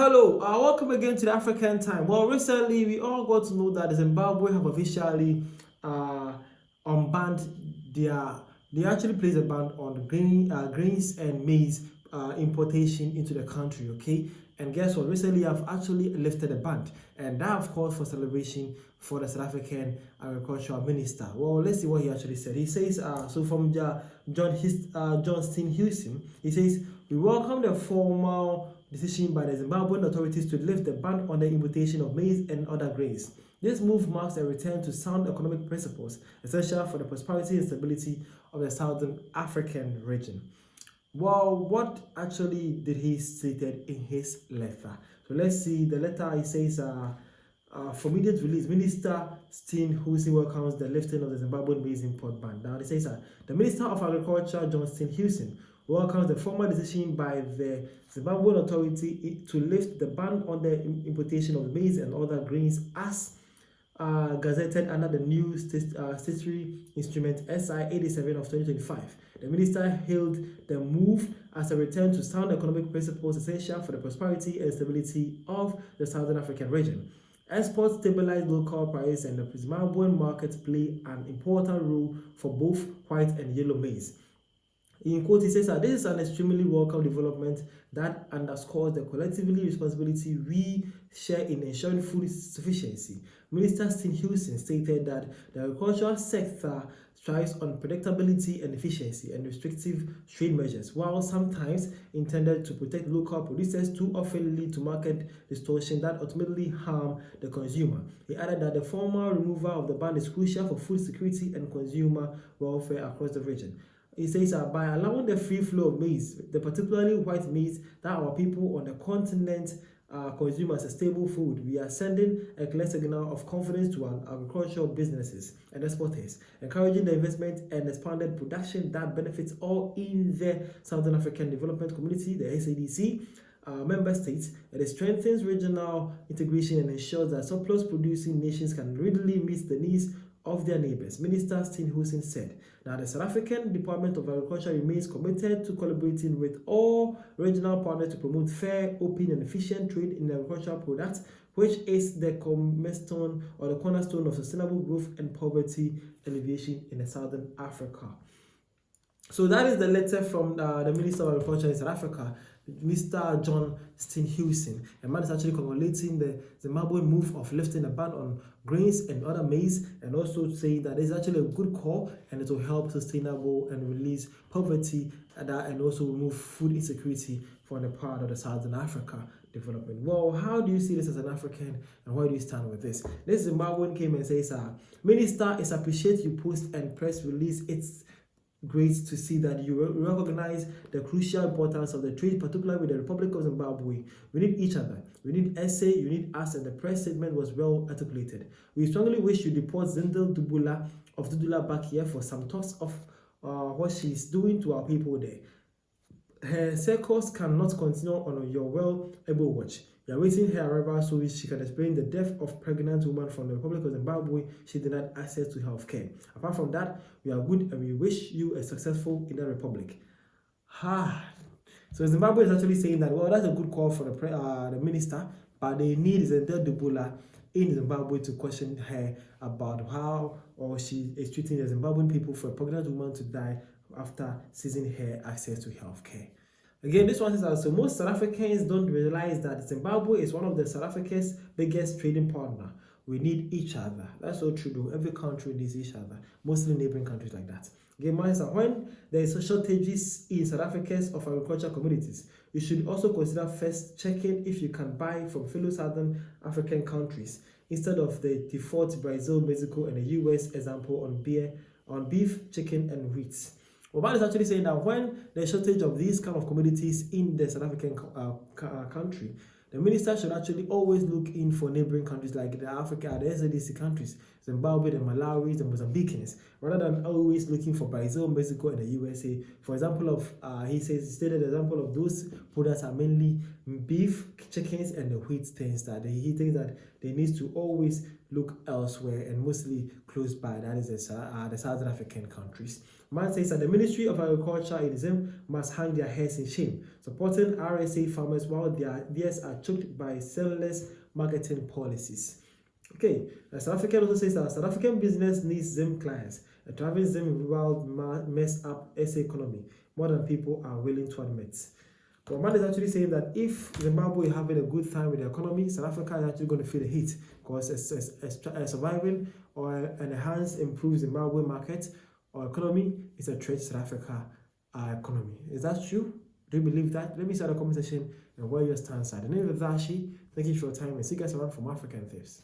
Hello, welcome again to the African Time. Well, recently we all got to know that Zimbabwe have officially unbanned their. They actually placed a ban on grains and maize importation into the country. Okay, and guess what? Recently, I've actually lifted a ban, and that of course for celebration for the South African agricultural minister. Well, let's see what he actually said. He says, so from Johnston Houston, he says, we welcome the formal decision by the Zimbabwean authorities to lift the ban on the importation of maize and other grains. This move marks a return to sound economic principles, essential for the prosperity and stability of the Southern African region. Well, what actually did he stated in his letter? So let's see the letter. He says, for immediate release, Minister Houston welcomes the lifting of the Zimbabwean maize import ban. Now, he says the Minister of Agriculture, Johnston Houston, welcomes the formal decision by the Zimbabwean authority to lift the ban on the importation of maize and other grains as gazetted under the new statutory instrument SI 87 of 2025. The minister hailed the move as a return to sound economic principles essential for the prosperity and stability of the Southern African region. Exports stabilize local prices, and the Zimbabwean markets play an important role for both white and yellow maize. In quote, he says that this is an extremely welcome development that underscores the collectively responsibility we share in ensuring food sufficiency. Minister Houston stated that the agricultural sector strives on predictability and efficiency, and restrictive trade measures, while sometimes intended to protect local producers, too often lead to market distortion that ultimately harm the consumer. He added that the formal removal of the ban is crucial for food security and consumer welfare across the region. He says that by allowing the free flow of maize, the particularly white maize that our people on the continent consume as a stable food, we are sending a clear signal of confidence to our agricultural businesses and exporters, encouraging the investment and expanded production that benefits all in the Southern African Development Community, the SADC, member states. It strengthens regional integration and ensures that surplus producing nations can readily meet the needs of their neighbors, Minister Houston said. Now, the South African Department of Agriculture remains committed to collaborating with all regional partners to promote fair, open, and efficient trade in agricultural products, which is the cornerstone of sustainable growth and poverty alleviation in Southern Africa. So that is the letter from the Minister of Agriculture in South Africa, Mr. Johnston Houston. A man is actually congratulating the Zimbabwean move of lifting a ban on grains and other maize, and also saying that it's actually a good call and it will help sustainable and release poverty and also remove food insecurity from the part of the Southern Africa development. Well, how do you see this as an African, and where do you stand with this? This Zimbabwean came and says, Minister, it's appreciate you post and press release. It's great to see that you recognize the crucial importance of the trade, particularly with the Republic of Zimbabwe. We need each other. We need SA, you need us, and the press statement was well articulated. We strongly wish you deport Zindel Dubula of Dudula back here for some talks of what she's doing to our people there. Her circles cannot continue on your well-able watch. You are waiting her arrival so she can explain the death of pregnant woman from the Republic of Zimbabwe. She denied access to health care. Apart from that, we are good and we wish you a successful in the Republic. So Zimbabwe is actually saying that, well, that's a good call for the minister, but they need Zendel Dubula in Zimbabwe to question her about how she is treating the Zimbabwean people for a pregnant woman to die after seizing her access to health care. Again, this one says, so most South Africans don't realize that Zimbabwe is one of the South Africa's biggest trading partner. We need each other. That's so true though. Every country needs each other, mostly neighboring countries like that. Again, when there is shortages in South Africa's of agricultural commodities, you should also consider first checking if you can buy from fellow Southern African countries instead of the default Brazil, Mexico, and the US example on beef, chicken, and wheat. Oban is actually saying that when there's shortage of these kind of commodities in the South African country, the minister should actually always look in for neighboring countries like the SADC countries, Zimbabwe, the Malawi, the Mozambicans, rather than always looking for Brazil, Mexico, and the USA. For example, he stated the example of those products are mainly beef, chickens, and the wheat things that he thinks that they need to always look elsewhere and mostly close by, that is the Southern African countries. Man says that the Ministry of Agriculture in ZIM must hang their heads in shame, supporting RSA farmers while their ears are choked by selfless marketing policies. Okay, South African also says that South African business needs ZIM clients. A thriving ZIM will mess up SA economy more than people are willing to admit. Well, man is actually saying that if Zimbabwe is having a good time with the economy, South Africa is actually going to feel the heat because a surviving or an enhanced, improved Zimbabwe market or economy is a threat to South Africa economy. Is that true? Do you believe that? Let me see in the comment section and where your stance are. The name is Dashi. Thank you for your time and see you guys around from African Tips.